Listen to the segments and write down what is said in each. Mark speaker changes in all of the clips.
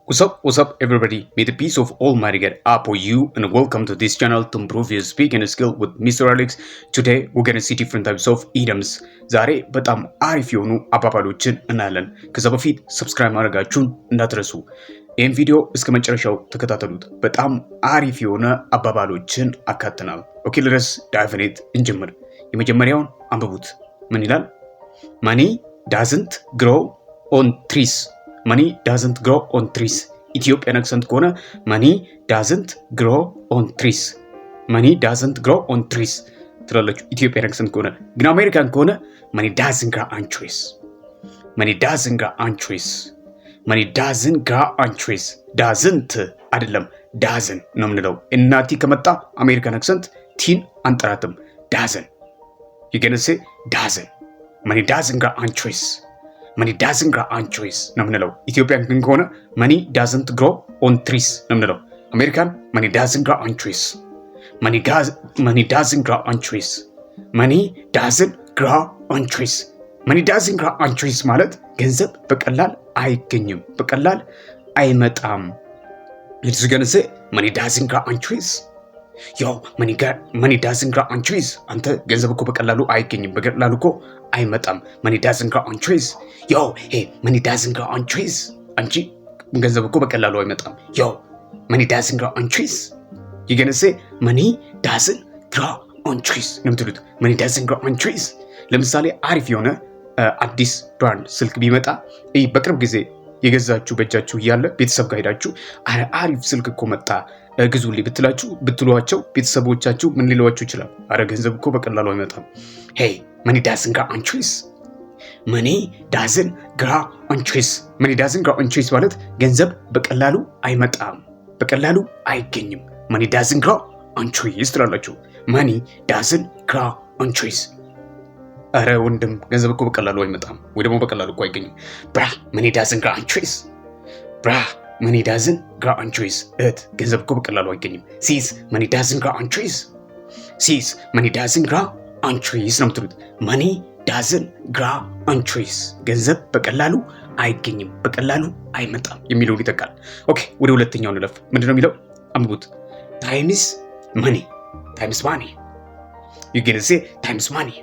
Speaker 1: What's up, everybody? May the peace of Almighty God upon you, and welcome to this channel to improve your speaking skill with Mr. Alex. Today, we're gonna see different types of idioms. ዛሬ በጣም አሪፍ የሆኑ አባባሎችን እናያለን። ከዛ በፊት ሰብስክራይብ ማድረጋችሁን እንዳትረሱ። ይህን ቪዲዮ እስከ መጨረሻው ተከታተሉት። በጣም አሪፍ የሆነ አባባሎችን አካተናል። ኦኬ፣ ለረስ ዳይቨኔት እንጀምር። የመጀመሪያውን አንብቡት። ምን ይላል? Money doesn't grow on trees. Money doesn't grow on trees. ኢትዮጵያን አክሰንት ከሆነ money doesn't grow on trees. Money doesn't grow on trees ትላላችሁ ኢትዮጵያን አክሰንት ከሆነ። ግን አሜሪካን ከሆነ money doesn't grow on trees. Money doesn't grow on trees. Money doesn't grow on trees. doesn't አይደለም doesn't ነው የምንለው። እናቲ ከመጣ አሜሪካን አክሰንት ቲን አንጠራትም። doesn't you gonna say doesn't. Money doesn't grow on trees. Money doesn't grow on trees ነው የምንለው። ኢትዮጵያን ግን ከሆነ money doesn't grow on trees ነው የምንለው። አሜሪካን money doesn't grow on trees. Money doesn't grow on trees. Money doesn't grow on trees. Money doesn't grow on trees ማለት ገንዘብ በቀላል አይገኝም፣ በቀላል አይመጣም። It's gonna say money doesn't grow on trees. Yo, money doesn't grow on trees. አንተ ገንዘብ እኮ በቀላሉ አይገኝም፣ በቀላሉ እኮ አይመጣም። Money doesn't grow on trees. Yo, hey, money doesn't grow on trees. አንቺ ገንዘብ እኮ በቀላሉ አይመጣም። Yo, money doesn't grow on trees. You're gonna say money doesn't grow on trees ነው የምትሉት። Money doesn't grow on trees። ለምሳሌ አሪፍ የሆነ አዲስ ብራንድ ስልክ ቢመጣ በቅርብ ጊዜ የገዛችሁ በእጃችሁ እያለ ቤተሰብ ጋር ሄዳችሁ አሪፍ ስልክ እኮ መጣ ግዙልኝ ብትሏቸው ቤተሰቦቻችሁ ምን ሊሏችሁ ይችላል? አረ ገንዘብ እኮ በቀላሉ አይመጣም። Hey, money doesn't grow on trees. Money doesn't grow on trees. Money doesn't grow on trees ማለት ገንዘብ በቀላሉ አይመጣም፣ በቀላሉ አይገኝም። Money doesn't grow on trees ትላላችሁ። Money doesn't grow on trees። አረ ወንድም ገንዘብ እኮ በቀላሉ አይመጣም ወይ ደግሞ በቀላሉ እኮ አይገኝም። Bra, money doesn't grow on trees. Bra, money doesn't grow on trees. ገንዘብ እኮ በቀላሉ አይገኝም። Sis, money doesn't grow on trees. Sis, money doesn't grow on trees ነው የምትሉት። Money doesn't grow on trees ገንዘብ በቀላሉ አይገኝም፣ በቀላሉ አይመጣም የሚለውን ይጠቃል። ኦኬ፣ ወደ ሁለተኛው እንለፍ። ምንድነው የሚለው? አንብቡት። Time is money. Time is money. You gonna say time is money.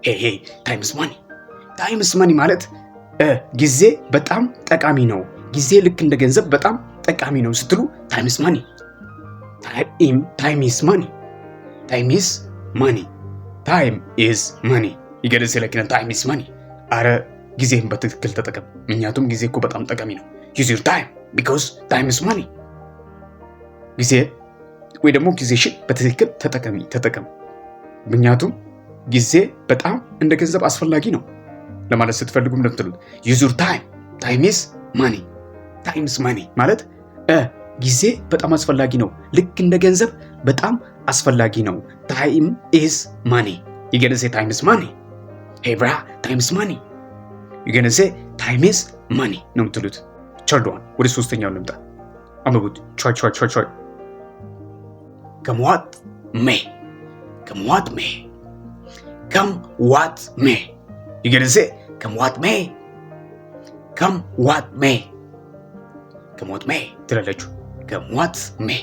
Speaker 1: Hey, time is money. Time is money ማለት ጊዜ በጣም ጠቃሚ ነው፣ ጊዜ ልክ እንደ ገንዘብ በጣም ጠቃሚ ነው ስትሉ time is money. Time is money. Time is money. Time is money. ይገርስ ለኪና time is money። አረ ጊዜን በትክክል ተጠቀም፣ ምክንያቱም ጊዜ እኮ በጣም ጠቃሚ ነው። Use your time because time is money። ጊዜ ወይ ደግሞ ጊዜሽን በትክክል ተጠቀም፣ ምክንያቱም ጊዜ በጣም እንደ ገንዘብ አስፈላጊ ነው ለማለት ስትፈልጉ እንደምትሉት use your time. Time is money. Time is money ማለት ጊዜ በጣም አስፈላጊ ነው፣ ልክ እንደ ገንዘብ በጣም አስፈላጊ ነው። Time is money. You're gonna say time is money. Hey bra, time is money. You're gonna say time is money ነው የምትሉት። ቸርዷን ወደ ሶስተኛው ልምጣ። አንብቡት። ቸር Come what may. Come what may. Come what may. You're gonna say come what may. Come what may. Come what may ትላላችሁ። Come what may.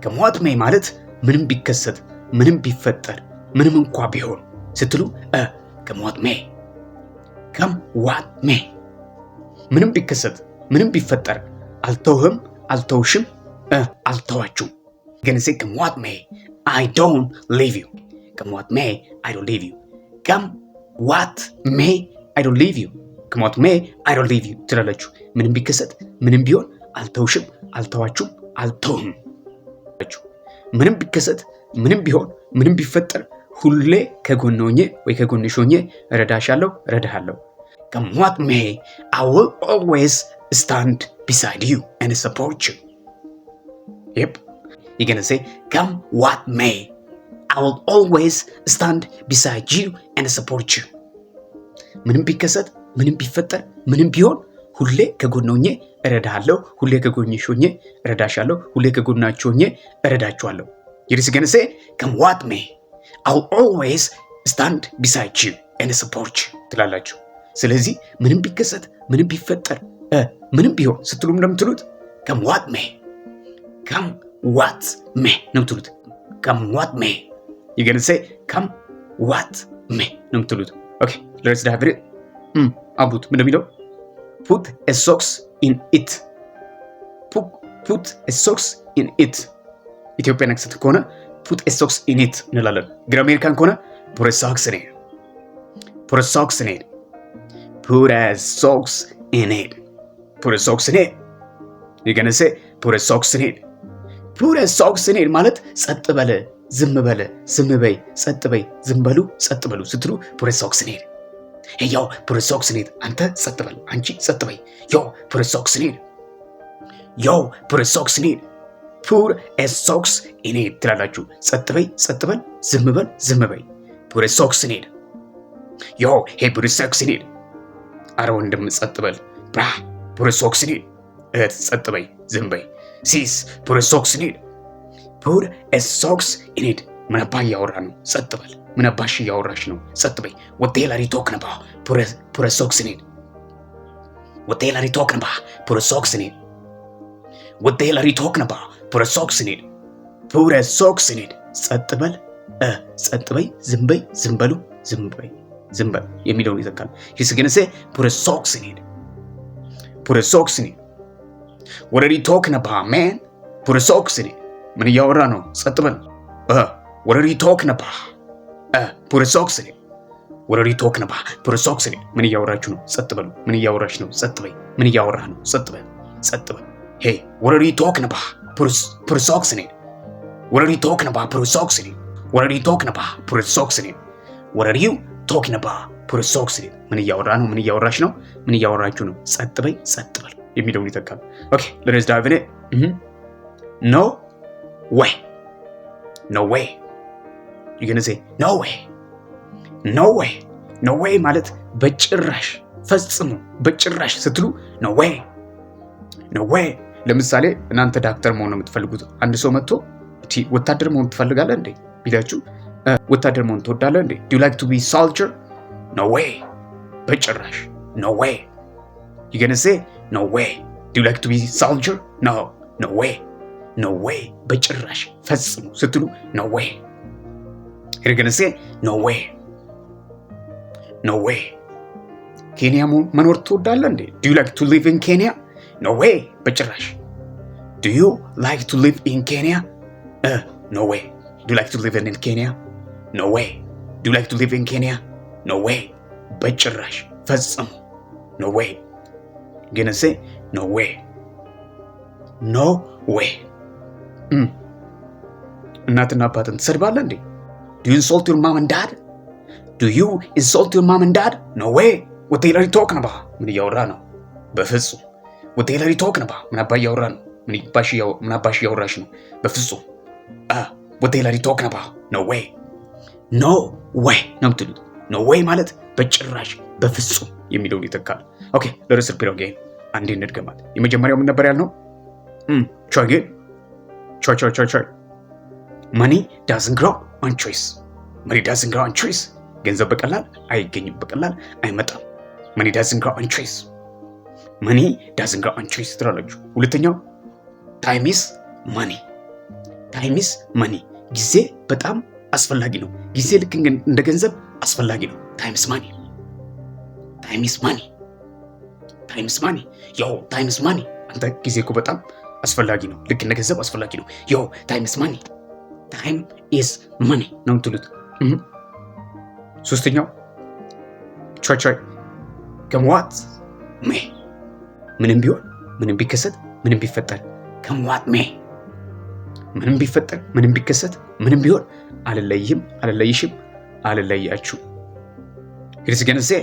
Speaker 1: Come what may ማለት ምንም ቢከሰት፣ ምንም ቢፈጠር፣ ምንም እንኳ ቢሆን ስትሉ come what may. Come what may. ምንም ቢከሰት፣ ምንም ቢፈጠር፣ አልተውህም፣ አልተውሽም፣ አልተዋችሁም። gonna say come what may, I don't leave you. Come what may, I don't leave you. Come what may, I don't leave you. Come what may, I don't leave you ትላላችሁ። ምንም ቢከሰት፣ ምንም ቢሆን፣ አልተውሽም፣ አልተዋችሁም፣ አልተውህም። ምንም ቢከሰት፣ ምንም ቢሆን፣ ምንም ቢፈጠር ሁሌ ከጎን ሆኜ ወይ ከጎንሽ ሆኜ እረዳሻለሁ፣ እረዳሃለሁ። Come what may, I will always stand beside you and support you. Yep. You're gonna say, come what may, I will always stand beside you and support you. ምንም ቢከሰት፣ ምንም ቢፈጠር፣ ምንም ቢሆን ሁሌ ከጎን ሆኜ እረዳሃለሁ፣ ሁሌ ከጎንሽ ሆኜ እረዳሻለሁ፣ ሁሌ ከጎናችሁ ሆኜ እረዳችኋለሁ። You're gonna say, come what may, I will always stand beside you and support you ትላላችሁ። ስለዚህ ምንም ቢከሰት፣ ምንም ቢፈጠር ምንም ቢሆን ስትሉ እንደምትሉት come what may ነው የምትሉት። come what may you're gonna say come what may ነው የምትሉት። ኦኬ let's dive in አቡት ምን እንደሚለው put a socks in it put a socks in it ኢትዮጵያን አክሰንት ከሆነ put a socks in it እንላለን። ግን አሜሪካን ከሆነ put a socks in it put a socks in it put a socks in it put a socks in it you're gonna say put a socks in it put a socks in it ማለት ጸጥ በለ ዝም በለ ዝም በይ ጸጥ በይ ዝም በሉ ጸጥ በሉ ስትሉ put a socks in it hey yo put a socks in it አንተ ጸጥ በል አንቺ ጸጥ በይ yo put a socks in it yo put a socks in it put a socks in it ትላላችሁ። ጸጥ በይ ጸጥ በል ዝም በል ዝም በይ put a socks in it yo hey put a socks in it አረ ወንድም ጸጥ በል ብራ put a socks in it እህት ጸጥ በይ ዝም በይ sis put a socks in it put a socks in it ምን አባ እያወራ ነው ጸጥ በል ምን አባሽ እያወራሽ ነው ጸጥ በይ what the hell are you talking about put a socks in it what the hell are you talking about put a socks in it what the hell are you talking about put a socks in it put a socks in it ጸጥ በል ጸጥ በይ ዝም በይ ዝም በሉ ዝም በይ ዝም በል የሚለውን ይተካል። he's gonna say put a socks in it put a socks in it what are you talking about man put a socks in it ምን እያወራ ነው ጸጥ በል what are you talking about put a socks in it what are you talking about put a socks in it ምን እያወራችሁ ነው ጸጥ በሉ ምን እያወራሽ ነው ጸጥ በይ ምን እያወራህ ነው ጸጥ በል ጸጥ በል hey what are you talking about put a socks in it what are you talking about put a socks in it what are you talking about put a socks in it what are you talking about put a socks in it ምን እያወራህ ነው ምን እያወራሽ ነው ምን እያወራችሁ ነው ጸጥ በይ ጸጥ በል የሚለውን ይተካል። ኦኬ let's dive in it no way you're gonna say no way ማለት በጭራሽ ፈጽሞ በጭራሽ ስትሉ no way ለምሳሌ እናንተ ዳክተር መሆን ነው የምትፈልጉት አንድ ሰው መጥቶ ወታደር መሆን ትፈልጋለህ እንዴ ቢላችሁ ወታደር መሆን ትወዳለህ እንዴ do you like to be soldier no way በጭራሽ no way you're gonna say no way do you like to be soldier no way በጭራሽ ፈጽሞ ስትሉ no way you're gonna say no way ኬንያ መኖር ትወዳለህ እንዴ do you like to live in Kenya no way በጭራሽ do you like to live in Kenya no way do you like to live in Kenya no way do you like to live in Kenya no way በጭራሽ ፈጽሞ no way you're gonna say no way እናትና አባትን ትሰድባለህ እንዴ do you insult your mom and dad no way what the hell are you talking about ምን እያወራ ነው በፍጹም what the hell are you talking about ምን አባ እያወራ ነው ምን አባሽ እያወራሽ ነው በፍጹም what the hell are you talking about no way ነው የምትሉት no way ማለት በጭራሽ በፍጹም የሚለውን ይተካል። ኦኬ let's repeat again አንዴ እንድገማት የመጀመሪያው ምን ነበር ያልነው try again try money doesn't grow on trees ገንዘብ በቀላል አይገኝም በቀላል አይመጣም money doesn't grow on trees ትላላችሁ። ሁለተኛው time is money ጊዜ በጣም አስፈላጊ ነው ጊዜ ልክ እንደ ገንዘብ አስፈላጊ ነው time is money yo time is money አንተ ጊዜ እኮ በጣም አስፈላጊ ነው ልክ እንደ ገንዘብ አስፈላጊ ነው yo time is money ነው የምትሉት። ሶስተኛው try come what may ምንም ቢሆን ምንም ቢከሰት ምንም ቢፈጠር come what may ምንም ቢፈጠር ምንም ቢከሰት ምንም ቢሆን አልለይሽም አልለያችሁ He's gonna say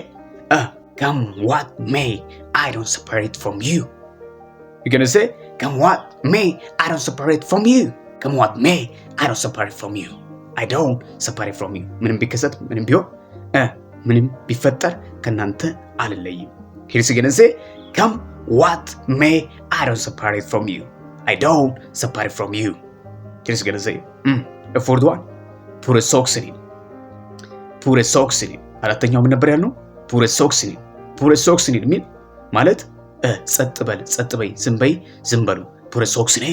Speaker 1: come what may I don't separate from you you're gonna say come what may I don't separate from you come what may I don't separate from you I don't separate from you ምንም ቢከሰት ምንም ቢሆን ምንም ቢፈጠር ከናንተ አልለይም He's gonna say come what may I don't separate from you I don't separate from you He's gonna say the fourth one put a socks in it አራተኛው ምን ነበር ያልነው put a socks in it ሚል ማለት ጸጥ በል ጸጥ በይ ዝም በይ ዝም በሉ ፑት ሶክስ ኢን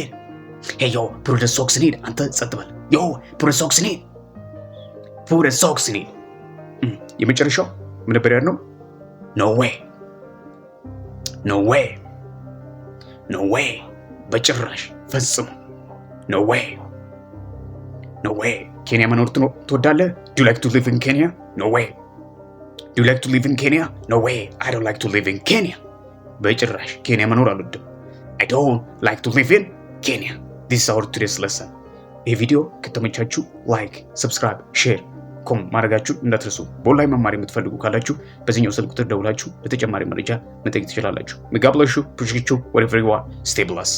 Speaker 1: ሄይ ዮ ፑት ሶክስ ኢን አንተ ጸጥ በል ዮ ፑት ሶክስ ኢን ፑት ሶክስ ኢን የመጨረሻው ምን ነበር ያልነው? ኖ ዌይ ኖ ዌይ ኖ ዌይ በጭራሽ ፈጽሞ ኖ ዌይ ኖ ዌይ። ኬንያ መኖር ትወዳለህ? ዱ ዩ ላይክ ቱ ሊቭ ኢን ኬንያ? ኖ ዌይ። ዱ ዩ ላይክ ቱ ሊቭ ኢን ኬንያ? ኖ ዌይ አይ ዶንት ላይክ ቱ ሊቭ ኢን ኬንያ። በጭራሽ ኬንያ መኖር አልወድም። አይ ዶንት ላይክ ቱ ሊቭ ኢን ኬንያ። ዲስ ኢዝ አወር ቱዴይስ ሌሰን። ይህ ቪዲዮ ከተመቻችሁ ላይክ፣ ሰብስክራይብ፣ ሼር ኮም ማድረጋችሁ እንዳትረሱ። በኦንላይን መማር የምትፈልጉ ካላችሁ በዚህኛው ስልክ ቁጥር ደውላችሁ ለተጨማሪ መረጃ መጠየቅ ትችላላችሁ። ሜጋ ብለስ ዩ ፑሽኪቹ ወሬቨር ዩ አር ስቴይ ብለስ